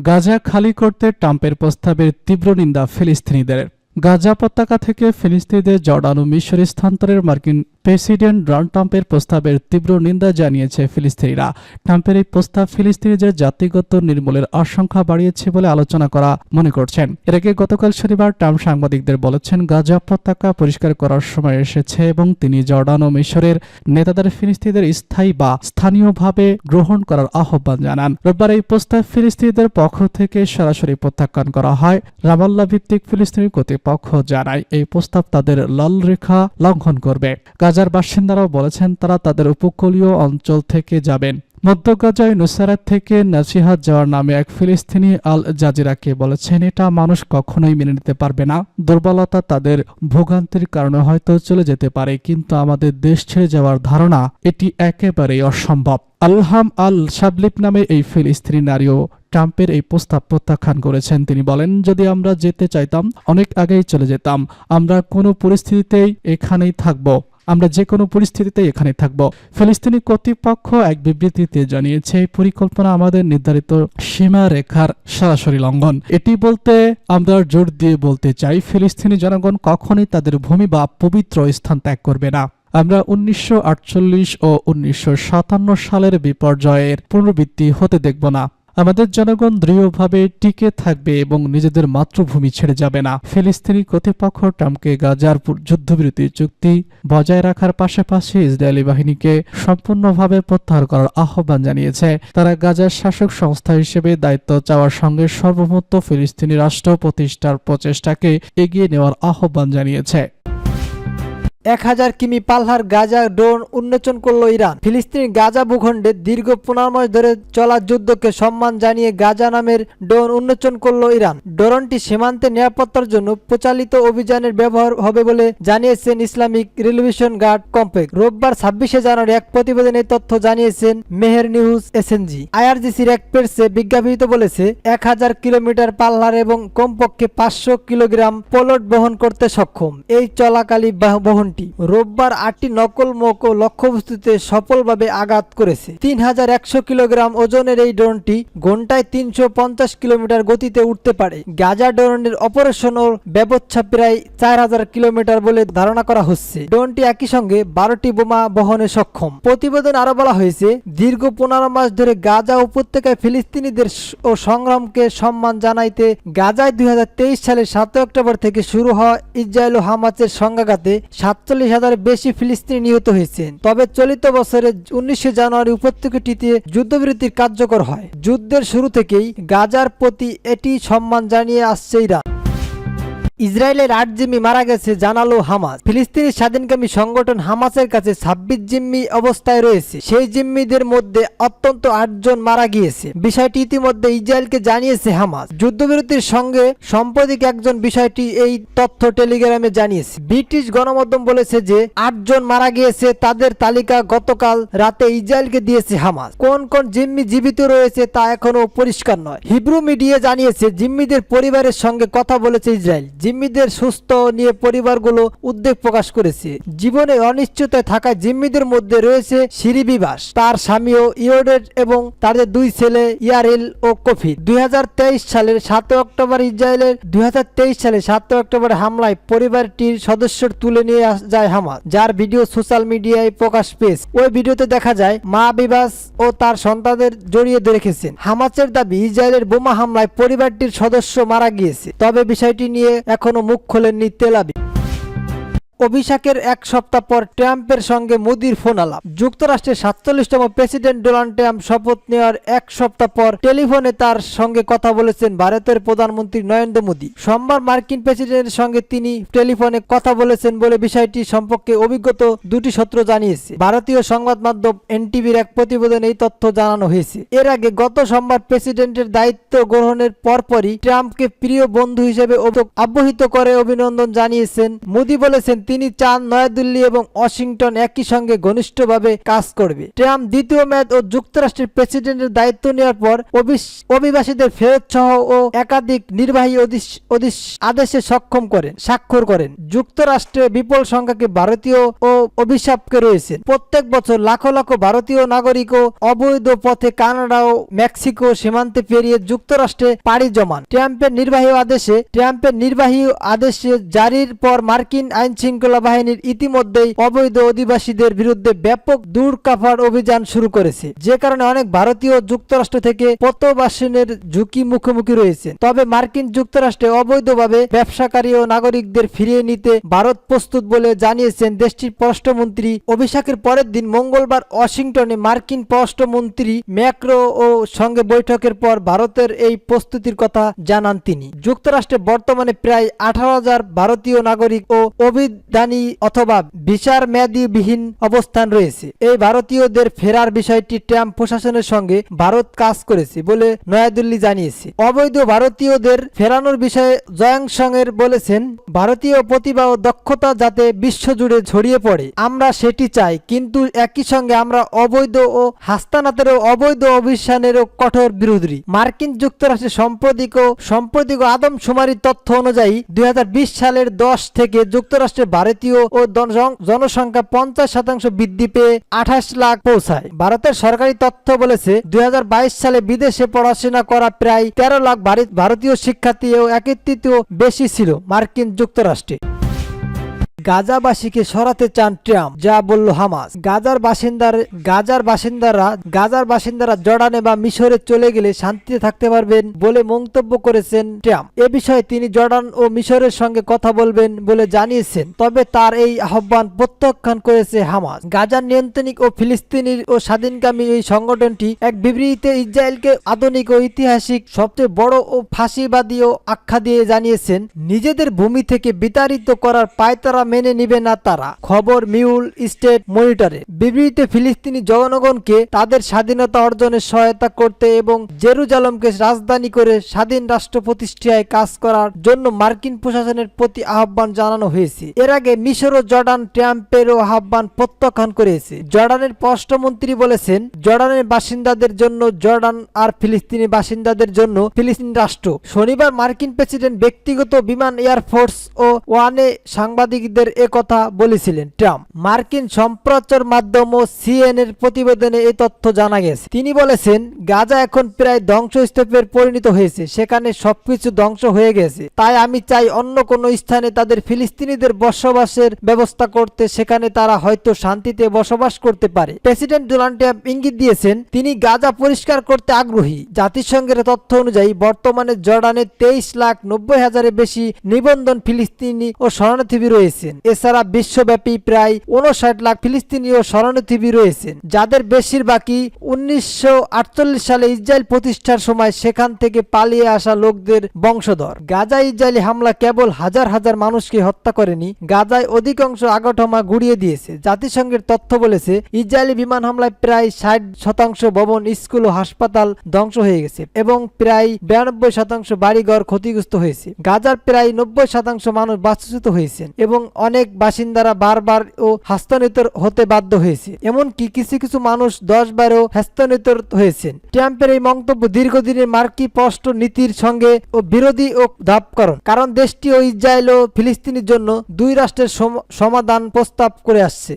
গাজা খালি করতে ট্রাম্পের প্রস্তাবের তীব্র নিন্দা ফিলিস্তিনিদের। গাজা উপত্যকা থেকে ফিলিস্তিনিদের জর্ডান ও মিশরে স্থানান্তরের মার্কিন প্রেসিডেন্ট ডোনাল্ড ট্রাম্পের প্রস্তাবের তীব্র নিন্দা জানিয়েছে ফিলিস্তিনিরা। ট্রাম্পের এই প্রস্তাব ফিলিস্তিনিদের জাতিগত নির্মূলের আশঙ্কা বাড়িয়েছে বলে আলোচনা করা মনে করছেন। এর আগে গতকাল শনিবার ট্রাম্প সাংবাদিকদের বলেছেন, গাজা উপত্যকা পরিষ্কার করার সময় এসেছে এবং তিনি জর্ডান ও মিশরের নেতাদের ফিলিস্তিনিদের স্থায়ী বা স্থানীয়ভাবে গ্রহণ করার আহ্বান জানান। রোববার এই প্রস্তাব ফিলিস্তিনিদের পক্ষ থেকে সরাসরি প্রত্যাখ্যান করা হয়। রামাল্লা ভিত্তিক ফিলিস্তিনি কর্তৃপক্ষ জানায় এই প্রস্তাব তাদের লাল রেখা লঙ্ঘন করবে। গাজার বাসিন্দারাও বলেছেন তারা তাদের উপকূলীয় অঞ্চল থেকে যাবেন। মধ্য গাজায় নুসরাত থেকে নাসিহাত যাওয়ার নামে এক ফিলিস্তিনি আল জাজিরাকে বলেছেন, এটা মানুষ কখনোই মেনে নিতে পারবে না। দুর্বলতা তাদের ভোগান্তির কারণে হয়তো চলে যেতে পারে, কিন্তু আমাদের দেশ ছেড়ে যাওয়ার ধারণা এটি একেবারেই অসম্ভব। আলহাম আল শাবলিপ নামে এই ফিলিস্তিনি নারীও ট্রাম্পের এই প্রস্তাব প্রত্যাখ্যান করেছেন। তিনি বলেন, যদি আমরা যেতে চাইতাম অনেক আগেই চলে যেতাম। আমরা কোনো পরিস্থিতিতেই এখানেই থাকব। আমরা যে কোনো পরিস্থিতিতে এখানে থাকব। ফিলিস্তিনি কর্তৃপক্ষ এক বিবৃতিতে জানিয়েছে, পরিকল্পনা আমাদের নির্ধারিত সীমা রেখার সরাসরি লঙ্ঘন। এটি বলতে আমরা জোর দিয়ে বলতে চাই, ফিলিস্তিনি জনগণ কখনোই তাদের ভূমি বা পবিত্র স্থান ত্যাগ করবে না। আমরা 1948 ও 1957 সালের বিপর্যয়ের পুনরাবৃত্তি হতে দেখব না। আমাদের জনগণ দৃঢ়ভাবে টিকে থাকবে এবং নিজেদের মাতৃভূমি ছেড়ে যাবে না। ফিলিস্তিনি কর্তৃপক্ষ ট্রাম্পকে গাজার যুদ্ধবিরতি চুক্তি বজায় রাখার পাশাপাশি ইসরায়েলি বাহিনীকে সম্পূর্ণভাবে প্রত্যাহার করার আহ্বান জানিয়েছে। তারা গাজার শাসক সংস্থা হিসেবে দায়িত্ব চাওয়ার সঙ্গে সর্বভৌমত্ব ফিলিস্তিনি রাষ্ট্র প্রতিষ্ঠার প্রচেষ্টাকে এগিয়ে নেওয়ার আহ্বান জানিয়েছে। 1000 কিমি পাল্লার গাজা ড্রোন উন্মোচন করল ইরান। ফিলিস্তিনি গাজা ভূখণ্ডে দীর্ঘ 15 মাস ধরে চলা যুদ্ধকে সম্মান জানিয়ে গাজা নামের ড্রোন উন্মোচন করল ইরান। ড্রোনটি সীমান্তে নিরাপত্তার জন্য প্রচালিত অভিযানের ব্যবহার হবে বলে জানিয়েছেন ইসলামিক রিভলিউশন গার্ড কমপ্লেক্স। রোববার 26 জানুয়ারি এক প্রতিবেদনে তথ্য জানিয়েছেন মেহের নিউজ এসএনজি। আইআরজিসির এক প্রেসে বিজ্ঞপ্তিতে বলেছে, 1000 কিলোমিটার পাল্লার এবং কমপক্ষে 500 কিলোগ্রাম পেলোড বহন করতে সক্ষম এই চলাকালী বহন রোববার 8টি নকল মোক ও লক্ষ্যবস্তুতে সফলভাবে আঘাত করেছে। 3100 কিলোগ্রাম ওজনের এই ড্রোনটি ঘন্টায় 350 কিলোমিটার গতিতে উঠতে পারে। গাজা ড্রোনের অপারেশনাল ব্যবচ্ছা প্রায় 4000 কিলোমিটার বলে ধারণা করা হচ্ছে। ড্রোনটি একই সঙ্গে 12টি বোমা বহনে সক্ষম। প্রতিবেদন আরো বলা হয়েছে, দীর্ঘ 15 মাস ধরে গাজা উপত্যকায় ফিলিস্তিনিদের ও সংগ্রামকে সম্মান জানাইতে গাজায় 2023 সালের 7 অক্টোবর থেকে শুরু হওয়া ইসরায়েল ও হামাসের সংঘাতে 47,000 বেশি ফিলিস্তিনি নিহত হয়েছেন। তবে চলিত বছরের 19 জানুয়ারি উপত্যকাটিতে যুদ্ধবিরতির কার্যকর হয়। যুদ্ধের শুরু থেকেই গাজার প্রতি এটি সম্মান জানিয়ে আসছে ইরান। ইসরায়েলের 8 জিম্মি মারা গেছে জানালো হামাস। ফিলিস্তিনি স্বাধীনকামী সংগঠন হামাসের কাছে 26 জিম্মি অবস্থায় রয়েছে। সেই জিম্মিদের মধ্যে অন্তত 8 জন মারা গিয়েছে। বিষয়টি ইতিমধ্যে ইসরায়েলকে জানিয়েছে হামাস। যুদ্ধবিরতির সঙ্গে সাম্প্রতিক একজন বিষয়টি এই তথ্য টেলিগ্রামে জানিয়েছে। ব্রিটিশ গণমাধ্যম বলেছে যে 8 জন মারা গিয়েছে, তাদের তালিকা গতকাল রাতে ইসরায়েলকে দিয়েছে হামাস। কোন কোন জিম্মি জীবিত রয়েছে তা এখনো পরিষ্কার নয়। হিব্রু মিডিয়া জানিয়েছে, জিম্মিদের পরিবারের সঙ্গে কথা বলেছে ইসরায়েল। জিম্মিদের সুস্থ নিয়ে পরিবারগুলো উদ্বেগ প্রকাশ করেছে। জীবনে অনিশ্চয়তায় থাকা জিম্মিদের মধ্যে রয়েছে শিরি বিবাস, তার স্বামী ও ইয়োডেড এবং তাদের 2 ছেলে ইয়ারেল ও কফি। 2023 সালের 7 অক্টোবর ইসরায়েলের 2023 সালে 7 অক্টোবর হামলায় পরিবারটির সদস্য তুলে নিয়ে যায় হামাস, যার ভিডিও সোশ্যাল মিডিয়ায় প্রকাশ পেয়েছে। ওই ভিডিওতে দেখা যায় মা বিবাস ও তার সন্তানদের জড়িয়ে রেখেছেন। হামাসের দাবি, ইসরায়েলের বোমা হামলায় পরিবারটির সদস্য মারা গিয়েছে। তবে বিষয়টি নিয়ে এখনো মুখ খোলেননি তেল আবিব। অভিষেকের 1 সপ্তাহ পর ট্রাম্পের সঙ্গে মোদির ফোন আলাপ। যুক্তরাষ্ট্রের 47তম প্রেসিডেন্ট ডোনাল্ড ট্রাম্প শপথ নেওয়ার 1 সপ্তাহ পর টেলিফোনে তার সঙ্গে কথা বলেছেন ভারতের প্রধানমন্ত্রী নরেন্দ্র মোদী। সোমবার মার্কিন প্রেসিডেন্টের সঙ্গে তিনি টেলিফোনে কথা বলেছেন বলে বিষয়টি সম্পর্কে অভিজ্ঞতা 2টি সূত্র জানিয়েছে। ভারতীয় সংবাদ মাধ্যম এনটিভির এক প্রতিবেদনে এই তথ্য জানানো হয়েছে। এর আগে গত সোমবার প্রেসিডেন্টের দায়িত্ব গ্রহণের পরপরই ট্রাম্পকে প্রিয় বন্ধু হিসেবে অবহিত করে অভিনন্দন জানিয়েছেন মোদী। বলেছেন তিনি চান নয়াদিল্লি এবং ওয়াশিংটন একই সঙ্গে ঘনিষ্ঠভাবে কাজ করবে। ট্রাম্প দ্বিতীয় মেয়াদ ও যুক্তরাষ্ট্রের প্রেসিডেন্টের দায়িত্ব নেওয়ার পর অভিবাসীদের ফেরত সহ ও একাধিক নির্বাহী আদেশে স্বাক্ষর করেন। যুক্তরাষ্ট্রে বিপুল সংখ্যকে ভারতীয় ও অভিশাপকে রয়েছেন। প্রত্যেক বছর লাখ লাখ ভারতীয় নাগরিকও অবৈধ পথে কানাডা ও মেক্সিকো সীমান্তে পেরিয়ে যুক্তরাষ্ট্রে পাড়ি জমান। ট্রাম্পের নির্বাহী আদেশে জারির পর মার্কিন আইন শৃঙ্খলা বাহিনীর ইতিমধ্যেই অবৈধ অধিবাসীদের বিরুদ্ধে ব্যাপক দূরকাফার অভিযান শুরু করেছে, যে কারণে অনেক ভারতীয় যুক্তরাষ্ট্র থেকে প্রত্যাবাসনের ঝুঁকি মুখোমুখি রয়েছে। তবে মার্কিন যুক্তরাষ্ট্রে অবৈধভাবে ব্যবসাকারী ও নাগরিকদের ফিরিয়ে নিতে ভারত প্রস্তুত বলে জানিয়েছেন দেশটির পররাষ্ট্রমন্ত্রী। অভিষেকের পরের দিন মঙ্গলবার ওয়াশিংটনে মার্কিন পররাষ্ট্রমন্ত্রী ম্যাক্রো ও সঙ্গে বৈঠকের পর ভারতের এই প্রস্তুতির কথা জানান তিনি। যুক্তরাষ্ট্রে বর্তমানে প্রায় 18,000 ভারতীয় নাগরিক ও অভিধানী অথবা ভিসার মেয়াদীবিহীন অবস্থান রয়েছে। এই ভারতীয়দের ফেরার বিষয়টি ট্রাম্প প্রশাসনের সঙ্গে ভারত কাজ করেছে বলে নয়াদিল্লি জানিয়েছে। অবৈধ ভারতীয়দের ফেরানোর বিষয়ে জয়াংসংয়ের বলেছেন, ভারতীয় প্রতিভা ও দক্ষতা যাতে বিশ্বজুড়ে ছড়িয়ে পড়ে আমরা সেটি চাই, কিন্তু একই সঙ্গে আমরা অবৈধ ও হাস্তানাতের অবৈধ অভিযানেরও কঠোর বিরোধী। মার্কিন যুক্তরাষ্ট্রের সাম্প্রতিক আদমশুমারি তথ্য অনুযায়ী 2020 সালের 10 থেকে যুক্তরাষ্ট্রের ভারতীয় ও জনসংখ্যা 50% বৃদ্ধি পেয়ে 28 লাখ পৌঁছায়। ভারতের সরকারি তথ্য বলেছে 2022 সালে বিদেশে পড়াশোনা করা প্রায় 13 লাখ ভারতীয় শিক্ষার্থী ও 1/3 বেশি ছিল মার্কিন যুক্তরাষ্ট্রে। গাজাবাসীকে সরাতে চান ট্রাম্প, যা বলল হামাস। গাজার বাসিন্দারা জর্ডানে বা মিশরে চলে গেলে শান্তিতে থাকতে পারবেন বলে মন্তব্য করেছেন ট্রাম্প। এ বিষয়ে তিনি জর্ডান ও মিশরের সঙ্গে কথা বলবেন বলে জানিয়েছেন, তবে তার এই আহ্বান প্রত্যাখ্যান করেছে হামাস। গাজার নিয়ন্ত্রণিক ও ফিলিস্তিনি ও স্বাধীনকামী এই সংগঠনটি এক বিবৃতিতে ইসরায়েলকে আধুনিক ও ঐতিহাসিক সবচেয়ে বড় ও ফাঁসিবাদী ও আখ্যা দিয়ে জানিয়েছেন, নিজেদের ভূমি থেকে বিতাড়িত করার পায়তারা মেনে নিবে না তারা। খবর মিউল স্টেট মনিটরে। বিবৃতিতে ফিলিস্তিনি জনগণকে তাদের স্বাধীনতা অর্জনে সহায়তা করতে এবং জেরুজালেমকে রাজধানী করে স্বাধীন রাষ্ট্র প্রতিষ্ঠায় কাজ করার জন্য মার্কিন প্রশাসনের প্রতি আহ্বান জানানো হয়েছে। এর আগে মিশর ও জর্ডান ট্রাম্পেরও আহ্বান প্রত্যাখ্যান করেছে। জর্ডানের পররাষ্ট্রমন্ত্রী বলেছেন, জর্ডানের বাসিন্দাদের জন্য জর্ডান আর ফিলিস্তিনি বাসিন্দাদের জন্য ফিলিস্তিন রাষ্ট্র। শনিবার মার্কিন প্রেসিডেন্ট ব্যক্তিগত বিমান এয়ারফোর্স ও ওয়ানে সাংবাদিকদের কথা বলেছিলেন ট্রাম্প। মার্কিন সম্প্রচার মাধ্যম ও সিএনএর প্রতিবেদনে এই তথ্য জানা গেছে। তিনি বলেছেন, গাজা এখন প্রায় ধ্বংসস্তূপের পরিণত হয়েছে, সেখানে সবকিছু ধ্বংস হয়ে গেছে। তাই আমি চাই অন্য কোনো স্থানে তাদের ফিলিস্তিনিদের বসবাসের ব্যবস্থা করতে, সেখানে তারা হয়তো শান্তিতে বসবাস করতে পারে। প্রেসিডেন্ট ডোনাল্ড ট্রাম্প ইঙ্গিত দিয়েছেন তিনি গাজা পরিষ্কার করতে আগ্রহী। জাতিসংঘের তথ্য অনুযায়ী বর্তমানে জর্ডানে 23,90,000-এর বেশি নিবন্ধন ফিলিস্তিনি ও শরণার্থী রয়েছেন। এছাড়া বিশ্বব্যাপী প্রায় 59 লাখ ফিলিস্তিনি ও শরণার্থী রয়েছেন, যাদের বেশিরভাগই 1948 সালে ইসরায়েল প্রতিষ্ঠার সময় সেখান থেকে পালিয়ে আসা লোকদের বংশধর। গাজায় ইসরায়েলি হামলা কেবল হাজার হাজার মানুষকে হত্যা করেনি, গাজায় অধিকাংশ আগাঠমা গুড়িয়ে দিয়েছে। জাতিসংঘের তথ্য বলেছে, ইসরায়েলি বিমান হামলায় প্রায় 60% ভবন, স্কুল ও হাসপাতাল ধ্বংস হয়ে গেছে এবং প্রায় 92% বাড়িঘর ক্ষতিগ্রস্ত হয়েছে। গাজার প্রায় 90% মানুষ বাস্তুচ্যুত হয়েছেন এবং অনেক বাসিন্দারা বারবার ও হস্তান্তরিত হতে বাধ্য হয়েছে। এমনকি কিছু কিছু মানুষ 10 বারও হস্তান্তরিত হয়েছেন। ট্রাম্পের এই মন্তব্য দীর্ঘদিনের মার্কিন পররাষ্ট্র নীতির সঙ্গে ও বিরোধী ও কারণ দেশটি ও ইসরায়েল ও ফিলিস্তিনের জন্য দুই রাষ্ট্রের সমাধান প্রস্তাব করে আসছে।